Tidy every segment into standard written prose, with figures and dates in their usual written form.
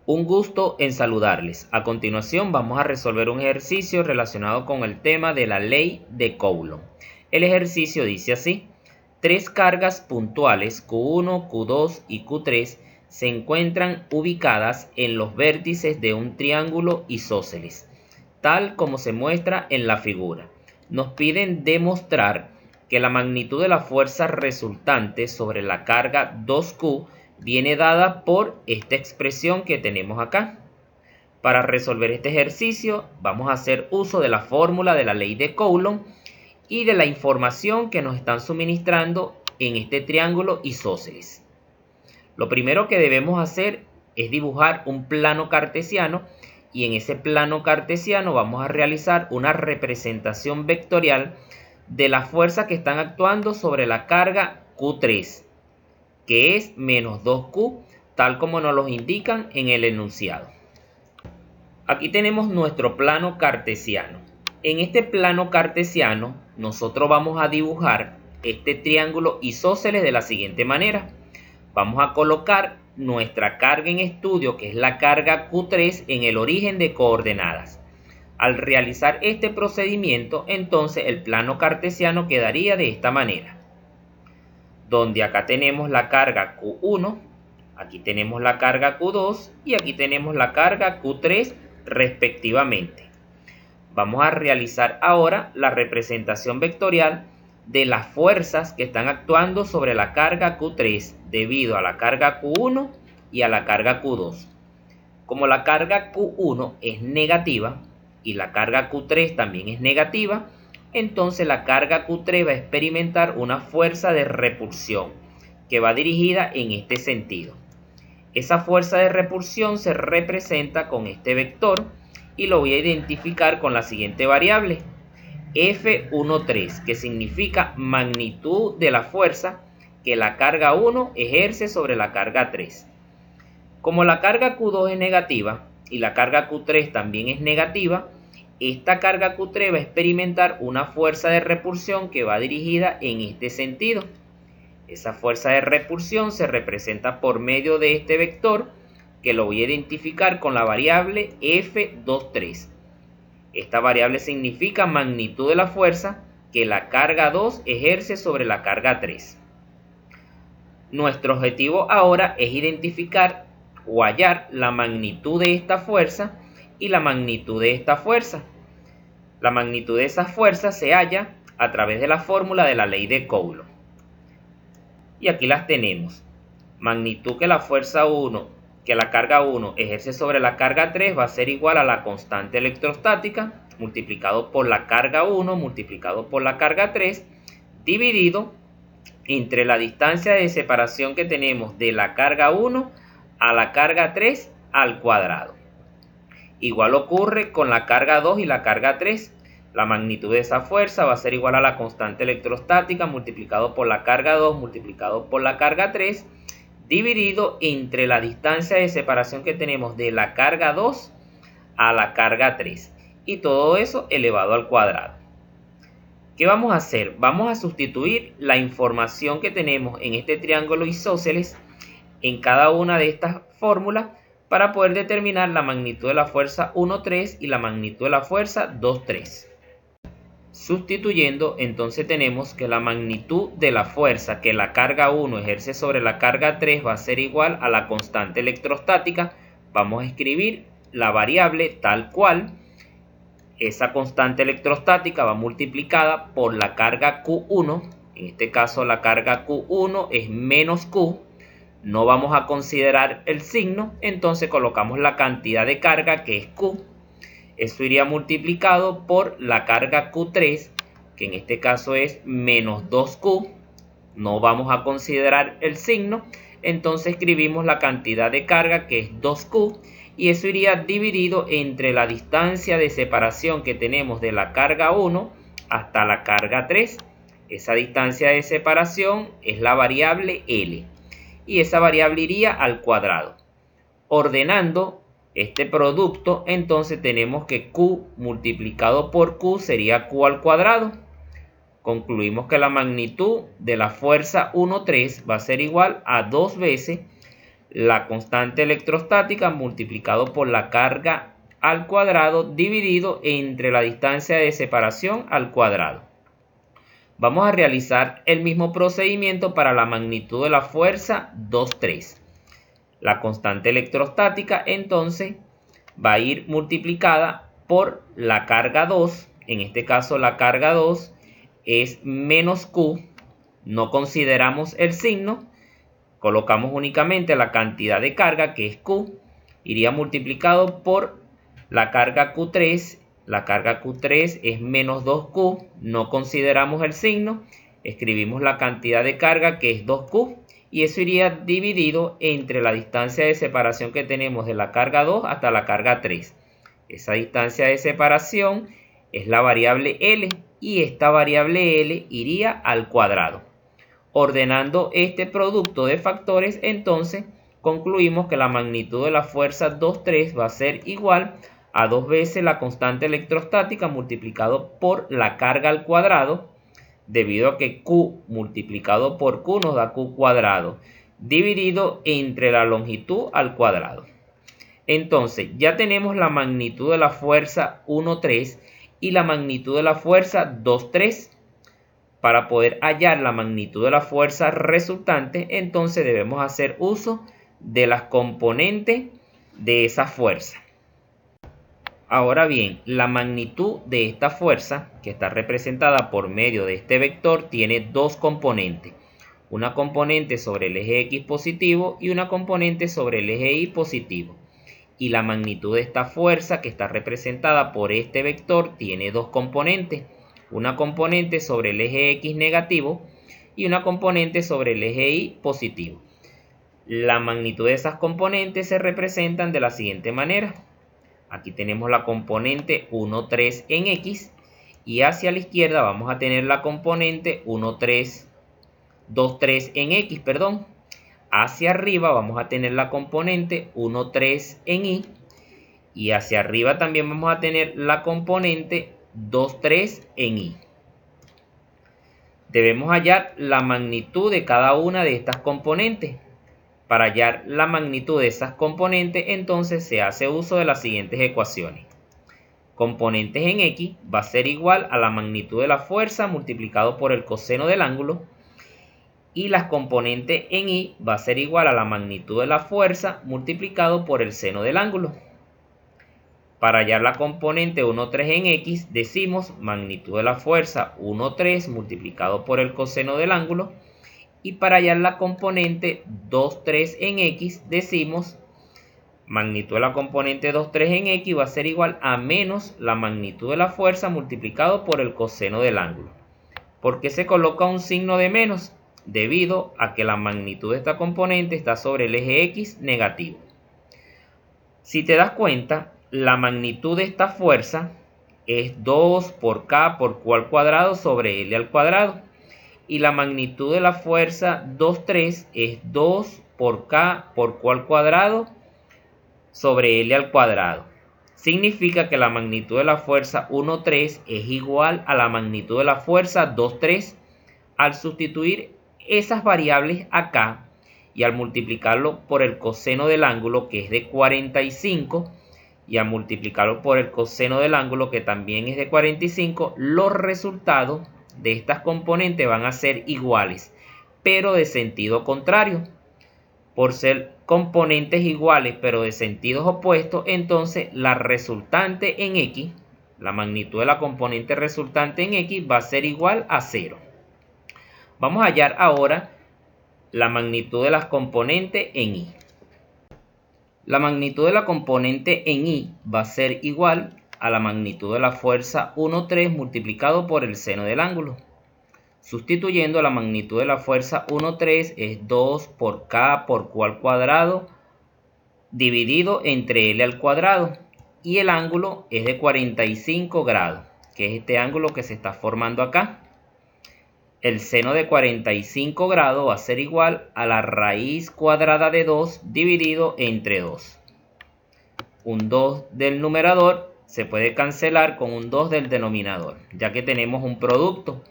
Un gusto en saludarles. A continuación vamos a resolver un ejercicio relacionado con el tema de la ley de Coulomb. El ejercicio dice así: tres cargas puntuales Q1, Q2 y Q3 se encuentran ubicadas en los vértices de un triángulo isósceles, tal como se muestra en la figura. Nos piden demostrar que la magnitud de la fuerza resultante sobre la carga 2Q viene dada por esta expresión que tenemos acá. Para resolver este ejercicio vamos a hacer uso de la fórmula de la ley de Coulomb y de la información que nos están suministrando en este triángulo isósceles. Lo primero que debemos hacer es dibujar un plano cartesiano, y en ese plano cartesiano vamos a realizar una representación vectorial de las fuerzas que están actuando sobre la carga Q3, que es menos 2Q, tal como nos lo indican en el enunciado. Aquí tenemos nuestro plano cartesiano. En este plano cartesiano nosotros vamos a dibujar este triángulo isósceles de la siguiente manera. Vamos a colocar nuestra carga en estudio, que es la carga Q3, en el origen de coordenadas. Al realizar este procedimiento, entonces el plano cartesiano quedaría de esta manera, donde acá tenemos la carga Q1, aquí tenemos la carga Q2 y aquí tenemos la carga Q3 respectivamente. Vamos a realizar ahora la representación vectorial de las fuerzas que están actuando sobre la carga Q3 debido a la carga Q1 y a la carga Q2. Como la carga Q1 es negativa y la carga Q3 también es negativa, entonces la carga Q3 va a experimentar una fuerza de repulsión que va dirigida en este sentido. Esa fuerza de repulsión se representa con este vector y lo voy a identificar con la siguiente variable, F13, que significa magnitud de la fuerza que la carga 1 ejerce sobre la carga 3. Como la carga Q2 es negativa y la carga Q3 también es negativa, esta carga Q3 va a experimentar una fuerza de repulsión que va dirigida en este sentido. Esa fuerza de repulsión se representa por medio de este vector, que lo voy a identificar con la variable F23. Esta variable significa magnitud de la fuerza que la carga 2 ejerce sobre la carga 3. Nuestro objetivo ahora es identificar o hallar la magnitud de esta fuerza y la magnitud de esta fuerza. La magnitud de esa fuerza se halla a través de la fórmula de la ley de Coulomb. Y aquí las tenemos. Magnitud que la fuerza 1, que la carga 1 ejerce sobre la carga 3 va a ser igual a la constante electrostática multiplicado por la carga 1 multiplicado por la carga 3 dividido entre la distancia de separación que tenemos de la carga 1 a la carga 3 al cuadrado. Igual ocurre con la carga 2 y la carga 3. La magnitud de esa fuerza va a ser igual a la constante electrostática multiplicado por la carga 2 multiplicado por la carga 3 dividido entre la distancia de separación que tenemos de la carga 2 a la carga 3. Y todo eso elevado al cuadrado. ¿Qué vamos a hacer? Vamos a sustituir la información que tenemos en este triángulo isósceles en cada una de estas fórmulas para poder determinar la magnitud de la fuerza 1,3 y la magnitud de la fuerza 2,3. Sustituyendo, entonces tenemos que la magnitud de la fuerza que la carga 1 ejerce sobre la carga 3 va a ser igual a la constante electrostática. Vamos a escribir la variable tal cual. Esa constante electrostática va multiplicada por la carga Q1. En este caso la carga Q1 es menos Q. No vamos a considerar el signo, entonces colocamos la cantidad de carga que es Q. Eso iría multiplicado por la carga Q3, que en este caso es menos 2Q. No vamos a considerar el signo, entonces escribimos la cantidad de carga que es 2Q. Y eso iría dividido entre la distancia de separación que tenemos de la carga 1 hasta la carga 3. Esa distancia de separación es la variable L. Y esa variable iría al cuadrado. Ordenando este producto, entonces tenemos que Q multiplicado por Q sería Q al cuadrado. Concluimos que la magnitud de la fuerza 1,3 va a ser igual a 2 veces la constante electrostática multiplicado por la carga al cuadrado dividido entre la distancia de separación al cuadrado. Vamos a realizar el mismo procedimiento para la magnitud de la fuerza 2,3. La constante electrostática entonces va a ir multiplicada por la carga 2. En este caso la carga 2 es menos Q. No consideramos el signo. Colocamos únicamente la cantidad de carga, que es Q. Iría multiplicado por la carga Q3. La carga Q3 es menos 2Q. No consideramos el signo. Escribimos la cantidad de carga, que es 2Q. Y eso iría dividido entre la distancia de separación que tenemos de la carga 2 hasta la carga 3. Esa distancia de separación es la variable L. Y esta variable L iría al cuadrado. Ordenando este producto de factores, entonces concluimos que la magnitud de la fuerza 2,3 va a ser igual a 2 veces la constante electrostática multiplicado por la carga al cuadrado, debido a que Q multiplicado por Q nos da Q cuadrado, dividido entre la longitud al cuadrado. Entonces ya tenemos la magnitud de la fuerza 1,3 y la magnitud de la fuerza 2,3. Para poder hallar la magnitud de la fuerza resultante, entonces debemos hacer uso de las componentes de esa fuerza. Ahora bien, la magnitud de esta fuerza, que está representada por medio de este vector, tiene dos componentes. Una componente sobre el eje X positivo y una componente sobre el eje Y positivo. Y la magnitud de esta fuerza, que está representada por este vector, tiene dos componentes. Una componente sobre el eje X negativo y una componente sobre el eje Y positivo. La magnitud de esas componentes se representan de la siguiente manera. Aquí tenemos la componente 1,3 en X y hacia la izquierda vamos a tener la componente 2,3 en X, perdón. Hacia arriba vamos a tener la componente 1,3 en Y y hacia arriba también vamos a tener la componente 2,3 en Y. Debemos hallar la magnitud de cada una de estas componentes. Para hallar la magnitud de esas componentes, entonces se hace uso de las siguientes ecuaciones. Componentes en X va a ser igual a la magnitud de la fuerza multiplicado por el coseno del ángulo. Y las componentes en Y va a ser igual a la magnitud de la fuerza multiplicado por el seno del ángulo. Para hallar la componente 1,3 en X, decimos magnitud de la fuerza 1,3 multiplicado por el coseno del ángulo. Y para hallar la componente 2,3 en X, decimos magnitud de la componente 2,3 en X va a ser igual a menos la magnitud de la fuerza multiplicado por el coseno del ángulo. ¿Por qué se coloca un signo de menos? Debido a que la magnitud de esta componente está sobre el eje X negativo. Si te das cuenta, la magnitud de esta fuerza es 2 por K por Q al cuadrado sobre L al cuadrado. Y la magnitud de la fuerza 2,3 es 2 por K por Q al cuadrado sobre L al cuadrado. Significa que la magnitud de la fuerza 1,3 es igual a la magnitud de la fuerza 2,3. Al sustituir esas variables acá y al multiplicarlo por el coseno del ángulo, que es de 45, y al multiplicarlo por el coseno del ángulo, que también es de 45, los resultados de estas componentes van a ser iguales, pero de sentido contrario. Por ser componentes iguales, pero de sentidos opuestos, entonces la resultante en X, la magnitud de la componente resultante en X va a ser igual a 0. Vamos a hallar ahora la magnitud de las componentes en Y. La magnitud de la componente en Y va a ser igual a la magnitud de la fuerza 1,3 multiplicado por el seno del ángulo. Sustituyendo, la magnitud de la fuerza 1,3 es 2 por K por Q al cuadrado dividido entre L al cuadrado. Y el ángulo es de 45 grados, que es este ángulo que se está formando acá. El seno de 45 grados va a ser igual a la raíz cuadrada de 2 dividido entre 2. Un 2 del numerador se puede cancelar con un 2 del denominador, ya que tenemos un producto.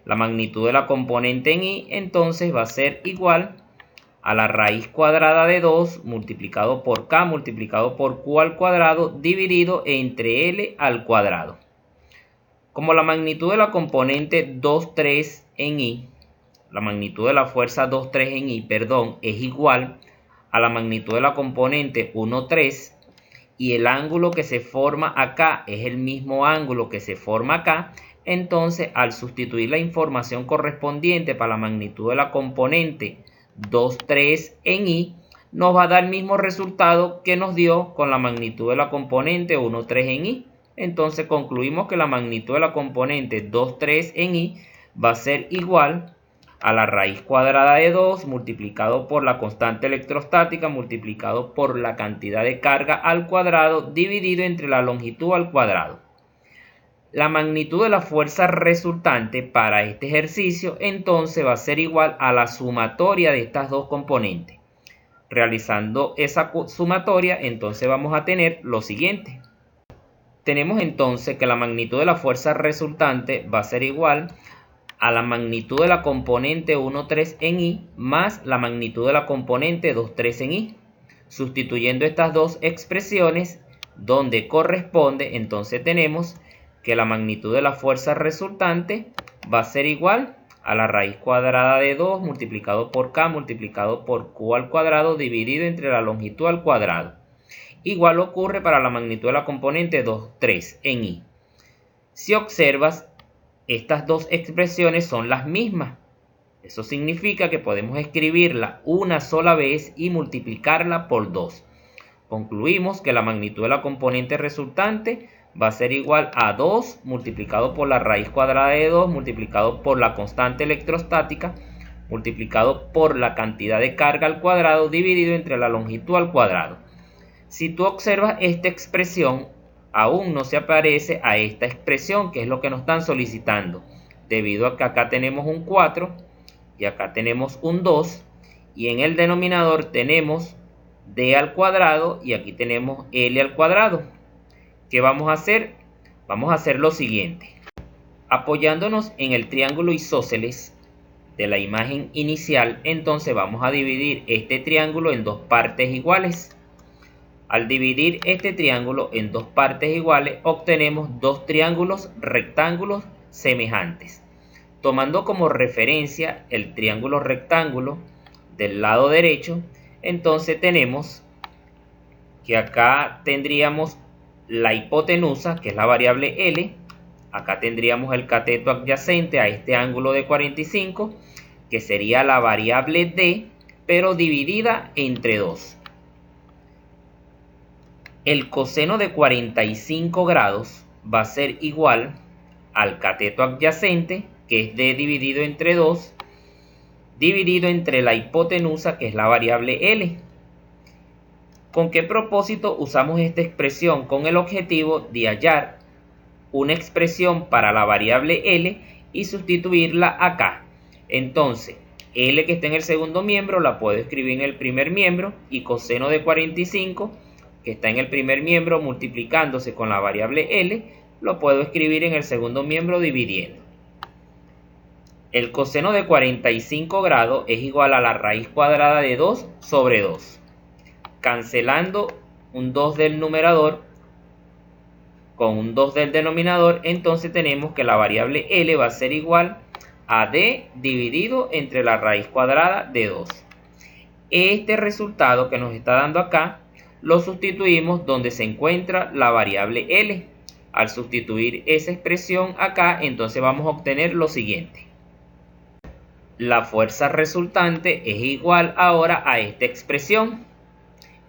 La magnitud de la componente en Y entonces va a ser igual a la raíz cuadrada de 2 multiplicado por k multiplicado por q al cuadrado dividido entre L al cuadrado. Como la magnitud de la componente 2, 3 en I, la magnitud de la fuerza 2, 3 en I, es igual a la magnitud de la componente 1, 3, y el ángulo que se forma acá es el mismo ángulo que se forma acá, entonces al sustituir la información correspondiente para la magnitud de la componente 2, 3 en I, nos va a dar el mismo resultado que nos dio con la magnitud de la componente 1, 3 en I. Entonces concluimos que la magnitud de la componente 2, 3 en I va a ser igual a la raíz cuadrada de 2 multiplicado por la constante electrostática multiplicado por la cantidad de carga al cuadrado dividido entre la longitud al cuadrado. La magnitud de la fuerza resultante para este ejercicio entonces va a ser igual a la sumatoria de estas dos componentes. Realizando esa sumatoria, entonces vamos a tener lo siguiente. Tenemos entonces que la magnitud de la fuerza resultante va a ser igual a la magnitud de la componente 1, 3 en I más la magnitud de la componente 2, 3 en I. Sustituyendo estas dos expresiones donde corresponde, entonces tenemos que la magnitud de la fuerza resultante va a ser igual a la raíz cuadrada de 2 multiplicado por k multiplicado por q al cuadrado dividido entre la longitud al cuadrado. Igual ocurre para la magnitud de la componente 2, 3 en I. Si observas, estas dos expresiones son las mismas. Eso significa que podemos escribirla una sola vez y multiplicarla por 2. Concluimos que la magnitud de la componente resultante va a ser igual a 2 multiplicado por la raíz cuadrada de 2 multiplicado por la constante electrostática multiplicado por la cantidad de carga al cuadrado dividido entre la longitud al cuadrado. Si tú observas esta expresión, aún no se aparece a esta expresión, que es lo que nos están solicitando, debido a que acá tenemos un 4 y acá tenemos un 2, y en el denominador tenemos d al cuadrado y aquí tenemos l al cuadrado. ¿Qué vamos a hacer? Vamos a hacer lo siguiente. Apoyándonos en el triángulo isósceles de la imagen inicial, entonces vamos a dividir este triángulo en dos partes iguales. Al dividir este triángulo en dos partes iguales, obtenemos dos triángulos rectángulos semejantes. Tomando como referencia el triángulo rectángulo del lado derecho, entonces tenemos que acá tendríamos la hipotenusa, que es la variable L. Acá tendríamos el cateto adyacente a este ángulo de 45, que sería la variable D, pero dividida entre 2. El coseno de 45 grados va a ser igual al cateto adyacente, que es D dividido entre 2, dividido entre la hipotenusa, que es la variable L. ¿Con qué propósito usamos esta expresión? Con el objetivo de hallar una expresión para la variable L y sustituirla acá. Entonces, L que está en el segundo miembro la puedo escribir en el primer miembro, y coseno de 45 que está en el primer miembro multiplicándose con la variable L, lo puedo escribir en el segundo miembro dividiendo. El coseno de 45 grados es igual a la raíz cuadrada de 2 sobre 2. Cancelando un 2 del numerador con un 2 del denominador, entonces tenemos que la variable L va a ser igual a D dividido entre la raíz cuadrada de 2. Este resultado que nos está dando acá lo sustituimos donde se encuentra la variable L. Al sustituir esa expresión acá, entonces vamos a obtener lo siguiente. La fuerza resultante es igual ahora a esta expresión.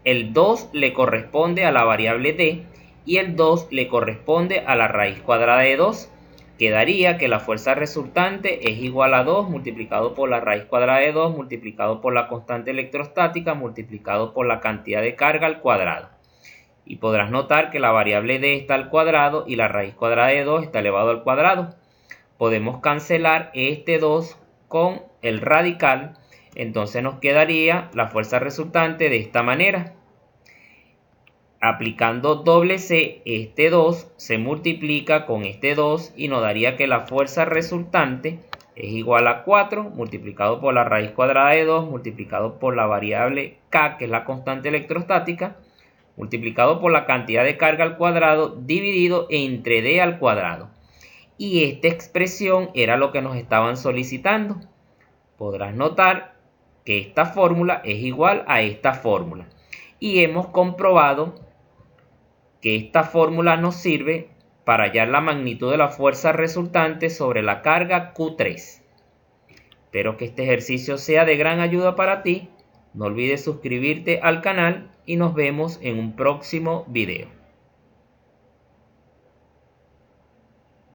El 2 le corresponde a la variable D y el 2 le corresponde a la raíz cuadrada de 2. Quedaría que la fuerza resultante es igual a 2 multiplicado por la raíz cuadrada de 2 multiplicado por la constante electrostática multiplicado por la cantidad de carga al cuadrado. Y podrás notar que la variable D está al cuadrado y la raíz cuadrada de 2 está elevado al cuadrado. Podemos cancelar este 2 con el radical, entonces nos quedaría la fuerza resultante de esta manera. Aplicando doble C, este 2 se multiplica con este 2 y nos daría que la fuerza resultante es igual a 4 multiplicado por la raíz cuadrada de 2 multiplicado por la variable K, que es la constante electrostática, multiplicado por la cantidad de carga al cuadrado dividido entre D al cuadrado. Y esta expresión era lo que nos estaban solicitando. Podrás notar que esta fórmula es igual a esta fórmula. Y hemos comprobado que esta fórmula nos sirve para hallar la magnitud de la fuerza resultante sobre la carga Q3. Espero que este ejercicio sea de gran ayuda para ti. No olvides suscribirte al canal y nos vemos en un próximo video.